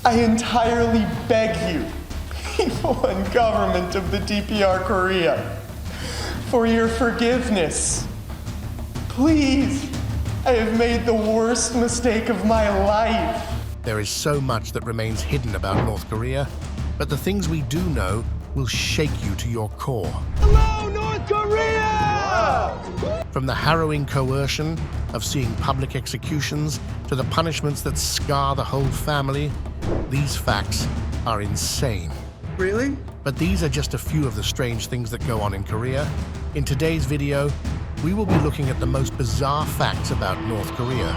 I entirely beg you, people and government of the DPR Korea, for your forgiveness. Please, I have made the worst mistake of my life. There is so much that remains hidden about North Korea, but the things we do know will shake you to your core. Hello, North Korea! From the harrowing coercion of seeing public executions to the punishments that scar the whole family, these facts are insane. Really? But these are just a few of the strange things that go on in Korea. In today's video, we will be looking at the most bizarre facts about North Korea.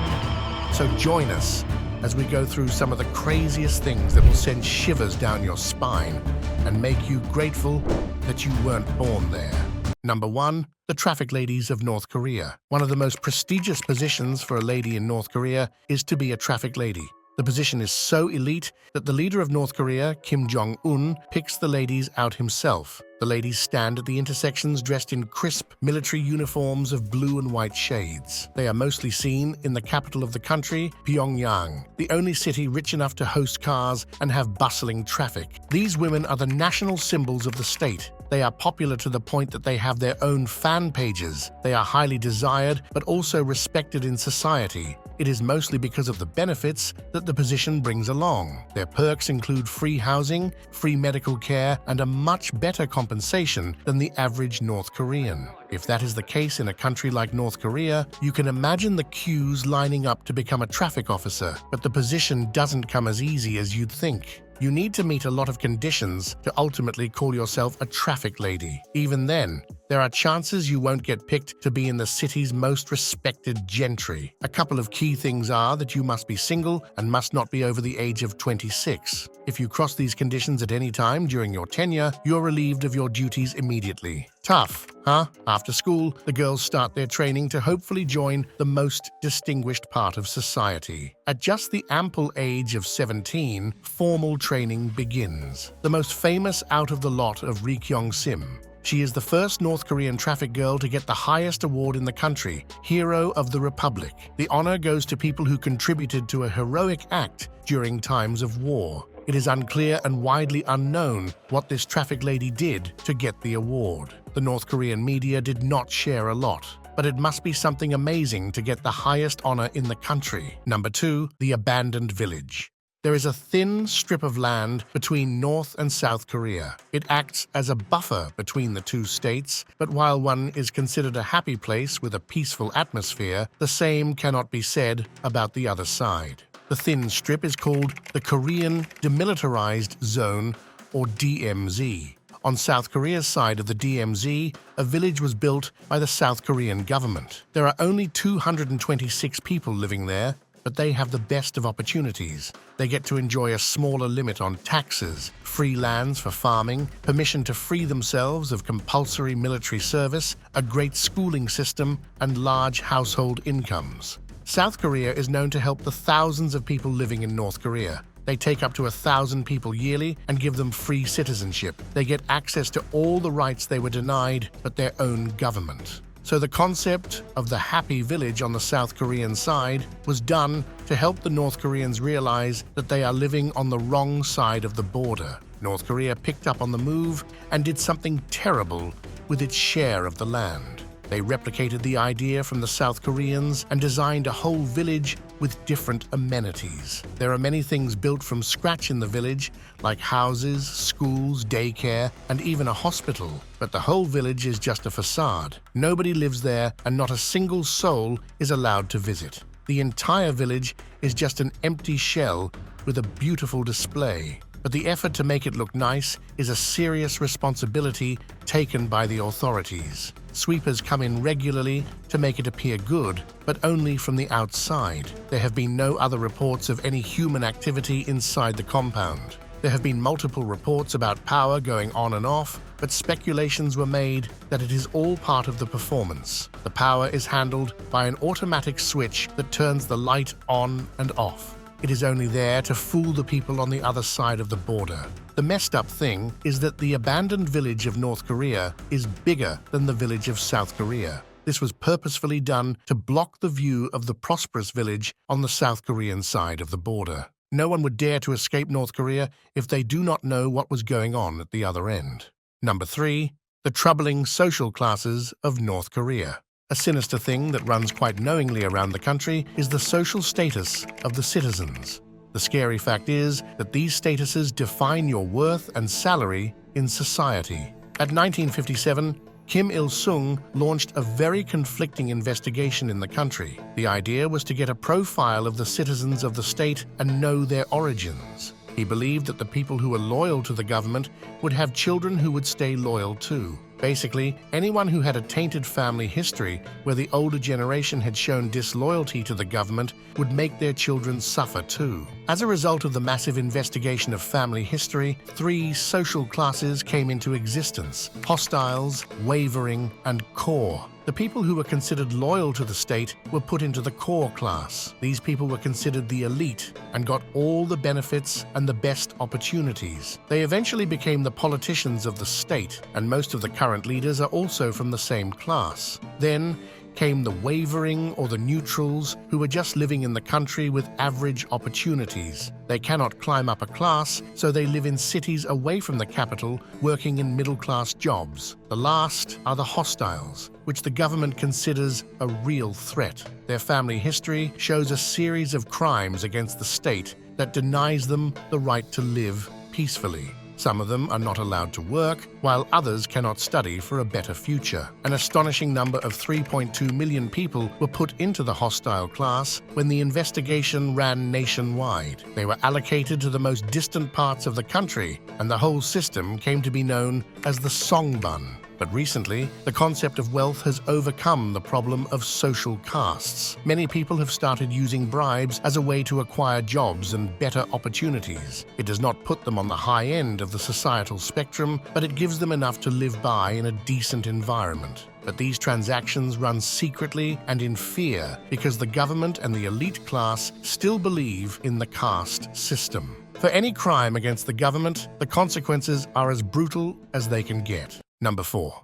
So join us as we go through some of the craziest things that will send shivers down your spine and make you grateful that you weren't born there. Number 1, the traffic ladies of North Korea. One of the most prestigious positions for a lady in North Korea is to be a traffic lady. The position is so elite that the leader of North Korea, Kim Jong-un, picks the ladies out himself. The ladies stand at the intersections dressed in crisp military uniforms of blue and white shades. They are mostly seen in the capital of the country, Pyongyang, the only city rich enough to host cars and have bustling traffic. These women are the national symbols of the state. They are popular to the point that they have their own fan pages. They are highly desired, but also respected in society. It is mostly because of the benefits that the position brings along. Their perks include free housing, free medical care, and a much better compensation than the average North Korean. If that is the case in a country like North Korea, you can imagine the queues lining up to become a traffic officer. But the position doesn't come as easy as you'd think. You need to meet a lot of conditions to ultimately call yourself a traffic lady. Even then, there are chances you won't get picked to be in the city's most respected gentry. A couple of key things are that you must be single and must not be over the age of 26. If you cross these conditions at any time during your tenure, you're relieved of your duties immediately. Tough, huh? After school, the girls start their training to hopefully join the most distinguished part of society. At just the ample age of 17, formal training begins. The most famous out of the lot of Ri Kyung-sim. She is the first North Korean traffic girl to get the highest award in the country, Hero of the Republic. The honor goes to people who contributed to a heroic act during times of war. It is unclear and widely unknown what this traffic lady did to get the award. The North Korean media did not share a lot, but it must be something amazing to get the highest honor in the country. Number 2, the abandoned village. There is a thin strip of land between North and South Korea. It acts as a buffer between the two states, but while one is considered a happy place with a peaceful atmosphere, the same cannot be said about the other side. The thin strip is called the Korean Demilitarized Zone, or DMZ. On South Korea's side of the DMZ, a village was built by the South Korean government. There are only 226 people living there, but they have the best of opportunities. They get to enjoy a smaller limit on taxes, free lands for farming, permission to free themselves of compulsory military service, a great schooling system, and large household incomes. South Korea is known to help the thousands of people living in North Korea. They take up to 1,000 people yearly and give them free citizenship. They get access to all the rights they were denied but their own government. So the concept of the happy village on the South Korean side was done to help the North Koreans realize that they are living on the wrong side of the border. North Korea picked up on the move and did something terrible with its share of the land. They replicated the idea from the South Koreans and designed a whole village with different amenities. There are many things built from scratch in the village, like houses, schools, daycare, and even a hospital. But the whole village is just a facade. Nobody lives there, and not a single soul is allowed to visit. The entire village is just an empty shell with a beautiful display. But the effort to make it look nice is a serious responsibility taken by the authorities. Sweepers come in regularly to make it appear good, but only from the outside. There have been no other reports of any human activity inside the compound. There have been multiple reports about power going on and off, but speculations were made that it is all part of the performance. The power is handled by an automatic switch that turns the light on and off. It is only there to fool the people on the other side of the border. The messed up thing is that the abandoned village of North Korea is bigger than the village of South Korea. This was purposefully done to block the view of the prosperous village on the South Korean side of the border. No one would dare to escape North Korea if they do not know what was going on at the other end. Number 3. The troubling social classes of North Korea. A sinister thing that runs quite knowingly around the country is the social status of the citizens. The scary fact is that these statuses define your worth and salary in society. At 1957, Kim Il-sung launched a very conflicting investigation in the country. The idea was to get a profile of the citizens of the state and know their origins. He believed that the people who were loyal to the government would have children who would stay loyal too. Basically, anyone who had a tainted family history where the older generation had shown disloyalty to the government would make their children suffer too. As a result of the massive investigation of family history, 3 social classes came into existence: hostiles, wavering, and core. The people who were considered loyal to the state were put into the core class. These people were considered the elite and got all the benefits and the best opportunities. They eventually became the politicians of the state, and most of the current leaders are also from the same class. Then came the wavering or the neutrals, who were just living in the country with average opportunities. They cannot climb up a class, so they live in cities away from the capital, working in middle-class jobs. The last are the hostiles, which the government considers a real threat. Their family history shows a series of crimes against the state that denies them the right to live peacefully. Some of them are not allowed to work, while others cannot study for a better future. An astonishing number of 3.2 million people were put into the hostile class when the investigation ran nationwide. They were allocated to the most distant parts of the country, and the whole system came to be known as the Songbun. But recently, the concept of wealth has overcome the problem of social castes. Many people have started using bribes as a way to acquire jobs and better opportunities. It does not put them on the high end of the societal spectrum, but it gives them enough to live by in a decent environment. But these transactions run secretly and in fear because the government and the elite class still believe in the caste system. For any crime against the government, the consequences are as brutal as they can get. Number 4.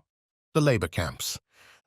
The labor camps.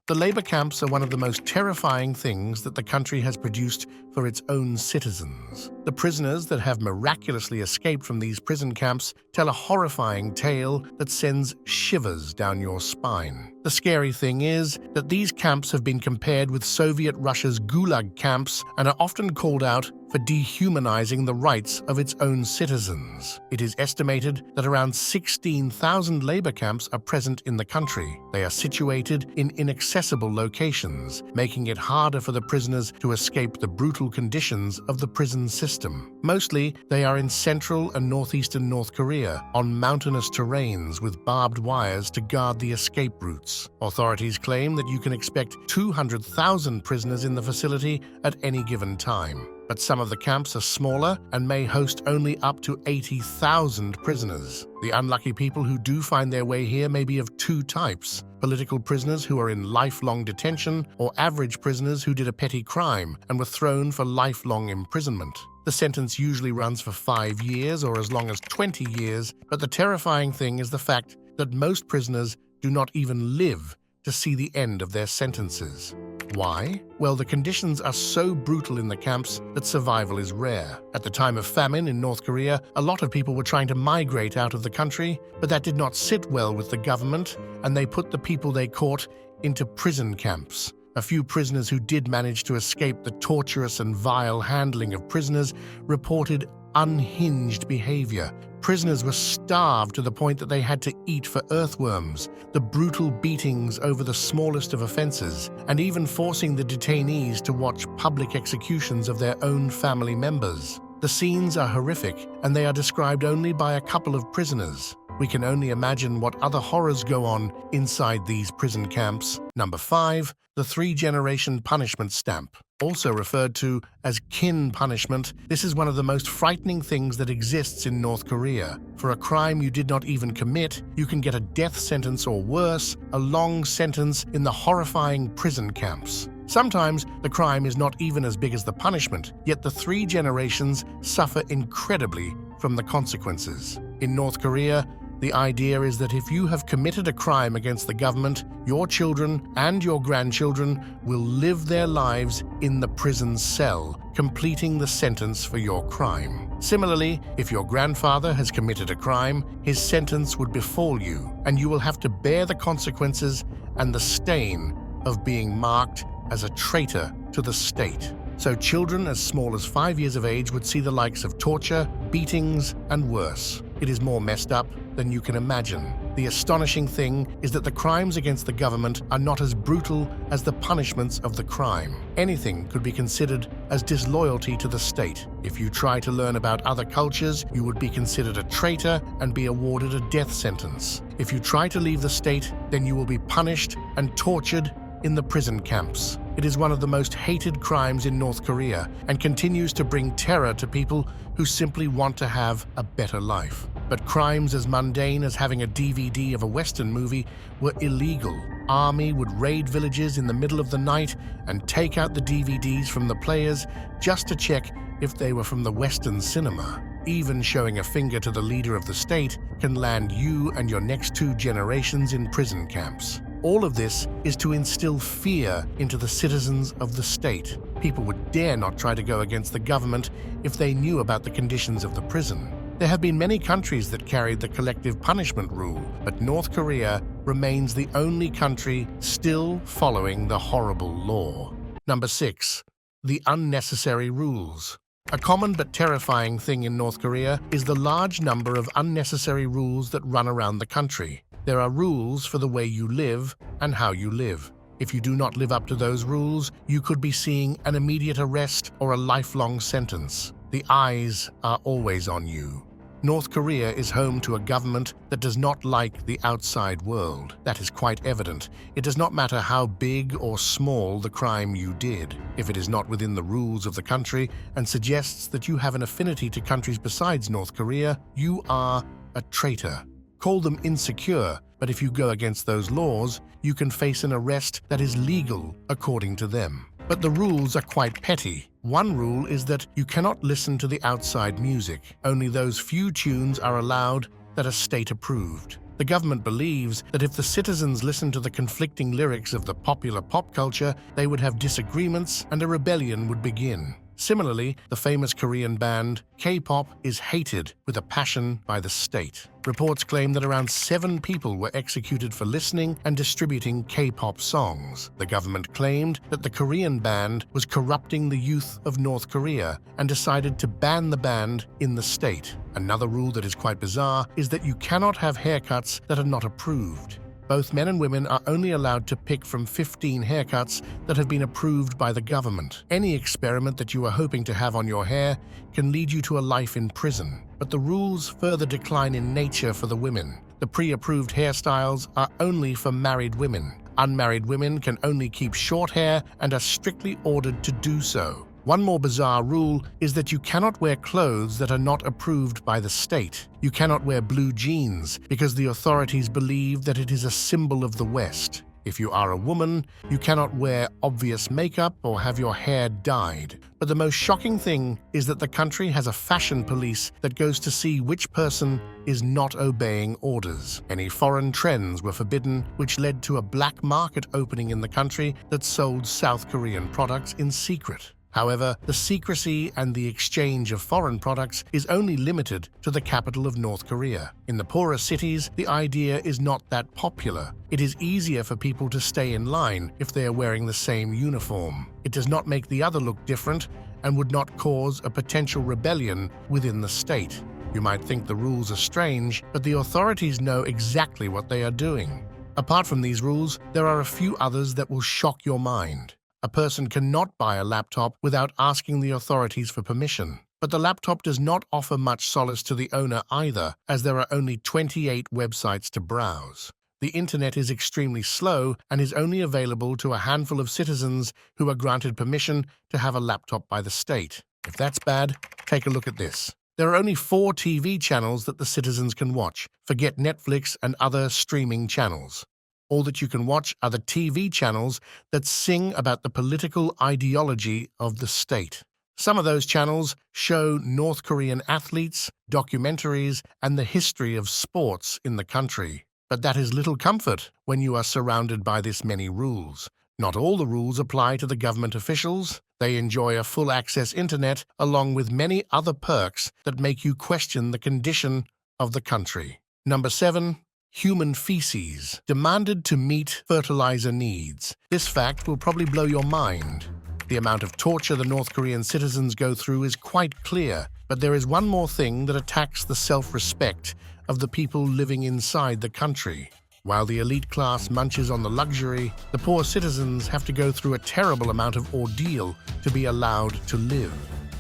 The labor camps are one of the most terrifying things that the country has produced for its own citizens. The prisoners that have miraculously escaped from these prison camps tell a horrifying tale that sends shivers down your spine. The scary thing is that these camps have been compared with Soviet Russia's Gulag camps and are often called out for dehumanizing the rights of its own citizens. It is estimated that around 16,000 labor camps are present in the country. They are situated in inaccessible locations, making it harder for the prisoners to escape the brutal conditions of the prison system. Mostly, they are in central and northeastern North Korea, on mountainous terrains with barbed wires to guard the escape routes. Authorities claim that you can expect 200,000 prisoners in the facility at any given time. But some of the camps are smaller and may host only up to 80,000 prisoners. The unlucky people who do find their way here may be of 2 types: political prisoners who are in lifelong detention, or average prisoners who did a petty crime and were thrown for lifelong imprisonment. The sentence usually runs for 5 years or as long as 20 years, but the terrifying thing is the fact that most prisoners do not even live to see the end of their sentences. Why? Well, the conditions are so brutal in the camps that survival is rare. At the time of famine in North Korea, a lot of people were trying to migrate out of the country, but that did not sit well with the government, and they put the people they caught into prison camps. A few prisoners who did manage to escape the torturous and vile handling of prisoners reported unhinged behavior. Prisoners were starved to the point that they had to eat for earthworms, the brutal beatings over the smallest of offenses, and even forcing the detainees to watch public executions of their own family members. The scenes are horrific, and they are described only by a couple of prisoners. We can only imagine what other horrors go on inside these prison camps. Number 5, the 3-generation punishment stamp. Also referred to as kin punishment, this is one of the most frightening things that exists in North Korea. For a crime you did not even commit, you can get a death sentence or worse, a long sentence in the horrifying prison camps. Sometimes the crime is not even as big as the punishment, yet the 3 generations suffer incredibly from the consequences. In North Korea, The idea is that if you have committed a crime against the government, your children and your grandchildren will live their lives in the prison cell, completing the sentence for your crime. Similarly, if your grandfather has committed a crime, his sentence would befall you, and you will have to bear the consequences and the stain of being marked as a traitor to the state. So children as small as 5 years of age would see the likes of torture, beatings, and worse. It is more messed up than you can imagine. The astonishing thing is that the crimes against the government are not as brutal as the punishments of the crime. Anything could be considered as disloyalty to the state. If you try to learn about other cultures, you would be considered a traitor and be awarded a death sentence. If you try to leave the state, then you will be punished and tortured in the prison camps. It is one of the most hated crimes in North Korea and continues to bring terror to people who simply want to have a better life. But crimes as mundane as having a DVD of a Western movie were illegal. Army would raid villages in the middle of the night and take out the DVDs from the players just to check if they were from the Western cinema. Even showing a finger to the leader of the state can land you and your next 2 generations in prison camps. All of this is to instill fear into the citizens of the state. People would dare not try to go against the government if they knew about the conditions of the prison. There have been many countries that carried the collective punishment rule, but North Korea remains the only country still following the horrible law. Number 6. The unnecessary rules. A common but terrifying thing in North Korea is the large number of unnecessary rules that run around the country. There are rules for the way you live and how you live. If you do not live up to those rules, you could be seeing an immediate arrest or a lifelong sentence. The eyes are always on you. North Korea is home to a government that does not like the outside world. That is quite evident. It does not matter how big or small the crime you did. If it is not within the rules of the country and suggests that you have an affinity to countries besides North Korea, you are a traitor. Call them insecure, but if you go against those laws, you can face an arrest that is legal according to them. But the rules are quite petty. One rule is that you cannot listen to the outside music. Only those few tunes are allowed that are state-approved. The government believes that if the citizens listen to the conflicting lyrics of the popular pop culture, they would have disagreements and a rebellion would begin. Similarly, the famous Korean band K-pop is hated with a passion by the state. Reports claim that around 7 people were executed for listening and distributing K-pop songs. The government claimed that the Korean band was corrupting the youth of North Korea and decided to ban the band in the state. Another rule that is quite bizarre is that you cannot have haircuts that are not approved. Both men and women are only allowed to pick from 15 haircuts that have been approved by the government. Any experiment that you are hoping to have on your hair can lead you to a life in prison. But the rules further decline in nature for the women. The pre-approved hairstyles are only for married women. Unmarried women can only keep short hair and are strictly ordered to do so. One more bizarre rule is that you cannot wear clothes that are not approved by the state. You cannot wear blue jeans because the authorities believe that it is a symbol of the West. If you are a woman, you cannot wear obvious makeup or have your hair dyed. But the most shocking thing is that the country has a fashion police that goes to see which person is not obeying orders. Any foreign trends were forbidden, which led to a black market opening in the country that sold South Korean products in secret. However, the secrecy and the exchange of foreign products is only limited to the capital of North Korea. In the poorer cities, the idea is not that popular. It is easier for people to stay in line if they are wearing the same uniform. It does not make the other look different and would not cause a potential rebellion within the state. You might think the rules are strange, but the authorities know exactly what they are doing. Apart from these rules, there are a few others that will shock your mind. A person cannot buy a laptop without asking the authorities for permission. But the laptop does not offer much solace to the owner either, as there are only 28 websites to browse. The internet is extremely slow and is only available to a handful of citizens who are granted permission to have a laptop by the state. If that's bad, take a look at this. There are only 4 TV channels that the citizens can watch. Forget Netflix and other streaming channels. All that you can watch are the TV channels that sing about the political ideology of the state. Some of those channels show North Korean athletes, documentaries, and the history of sports in the country. But that is little comfort when you are surrounded by this many rules. Not all the rules apply to the government officials. They enjoy a full-access internet along with many other perks that make you question the condition of the country. Number 7. Human feces, demanded to meet fertilizer needs. This fact will probably blow your mind. The amount of torture the North Korean citizens go through is quite clear, but there is one more thing that attacks the self-respect of the people living inside the country. While the elite class munches on the luxury, the poor citizens have to go through a terrible amount of ordeal to be allowed to live.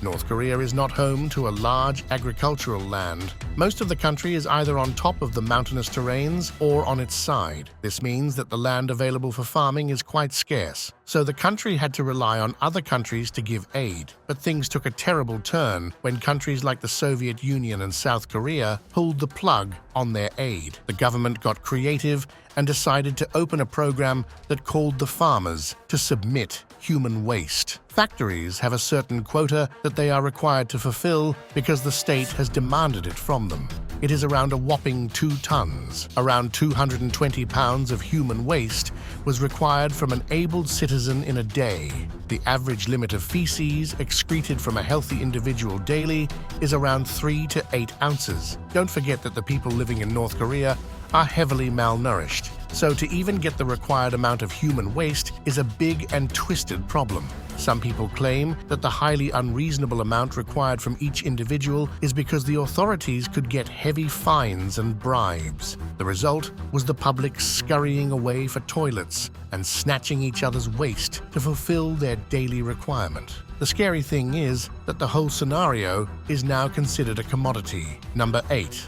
North Korea is not home to a large agricultural land. Most of the country is either on top of the mountainous terrains or on its side. This means that the land available for farming is quite scarce. So the country had to rely on other countries to give aid. But things took a terrible turn when countries like the Soviet Union and South Korea pulled the plug on their aid. The government got creative and decided to open a program that called the farmers to submit human waste. Factories have a certain quota that they are required to fulfill because the state has demanded it from them. It is around a whopping 2 tons. Around 220 pounds of human waste was required from an able citizen in a day. The average limit of feces excreted from a healthy individual daily is around 3 to 8 ounces. Don't forget that the people living in North Korea are heavily malnourished, so to even get the required amount of human waste is a big and twisted problem. Some people claim that the highly unreasonable amount required from each individual is because the authorities could get heavy fines and bribes. The result was the public scurrying away for toilets and snatching each other's waste to fulfill their daily requirement. The scary thing is that the whole scenario is now considered a commodity. Number 8.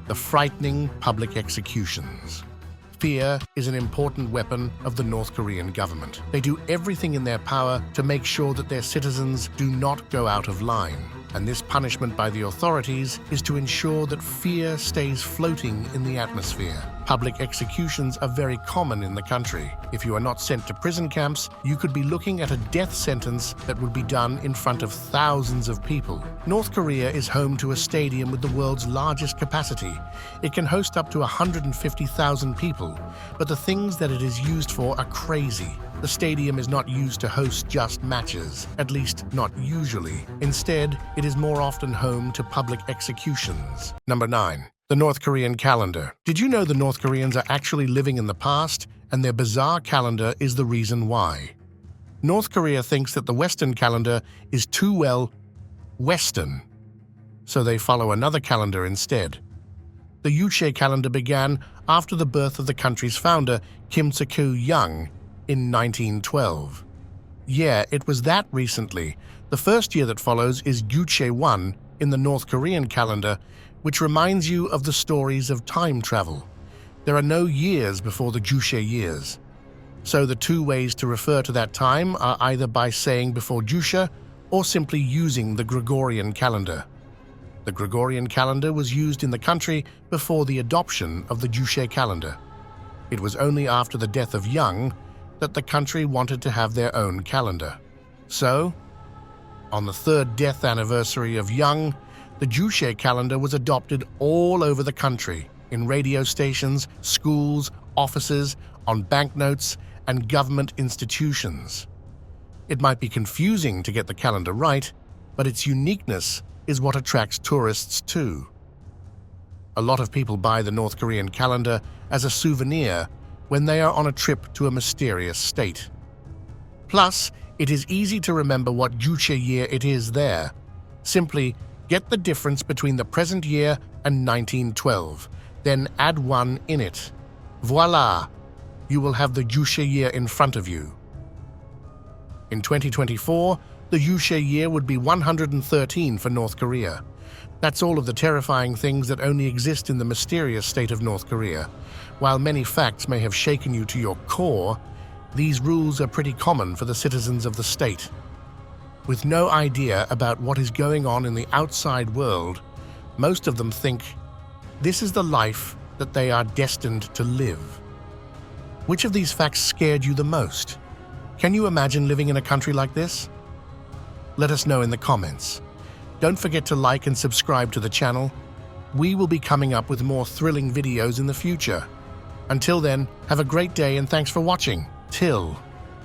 The frightening public executions. Fear is an important weapon of the North Korean government. They do everything in their power to make sure that their citizens do not go out of line. And this punishment by the authorities is to ensure that fear stays floating in the atmosphere. Public executions are very common in the country. If you are not sent to prison camps, you could be looking at a death sentence that would be done in front of thousands of people. North Korea is home to a stadium with the world's largest capacity. It can host up to 150,000 people, but the things that it is used for are crazy. The stadium is not used to host just matches, at least not usually. Instead, it is more often home to public executions. Number 9. The North Korean calendar. Did you know the North Koreans are actually living in the past, and their bizarre calendar is the reason why? North Korea thinks that the Western calendar is too, well, Western, so they follow another calendar instead. The Juche calendar began after the birth of the country's founder, Kim Il-sung, in 1912. Yeah, it was that recently. The first year that follows is Juche 1 in the North Korean calendar, which reminds you of the stories of time travel. There are no years before the Juche years. So the two ways to refer to that time are either by saying before Juche or simply using the Gregorian calendar. The Gregorian calendar was used in the country before the adoption of the Juche calendar. It was only after the death of Young that the country wanted to have their own calendar. So, on the 3rd death anniversary of Young, the Juche calendar was adopted all over the country, in radio stations, schools, offices, on banknotes, and government institutions. It might be confusing to get the calendar right, but its uniqueness is what attracts tourists too. A lot of people buy the North Korean calendar as a souvenir when they are on a trip to a mysterious state. Plus, it is easy to remember what Juche year it is there. Simply get the difference between the present year and 1912, then add 1 in it. Voila! You will have the Juche year in front of you. In 2024, the Juche year would be 113 for North Korea. That's all of the terrifying things that only exist in the mysterious state of North Korea. While many facts may have shaken you to your core, these rules are pretty common for the citizens of the state. With no idea about what is going on in the outside world, most of them think this is the life that they are destined to live. Which of these facts scared you the most? Can you imagine living in a country like this? Let us know in the comments. Don't forget to like and subscribe to the channel. We will be coming up with more thrilling videos in the future. Until then, have a great day and thanks for watching. Till.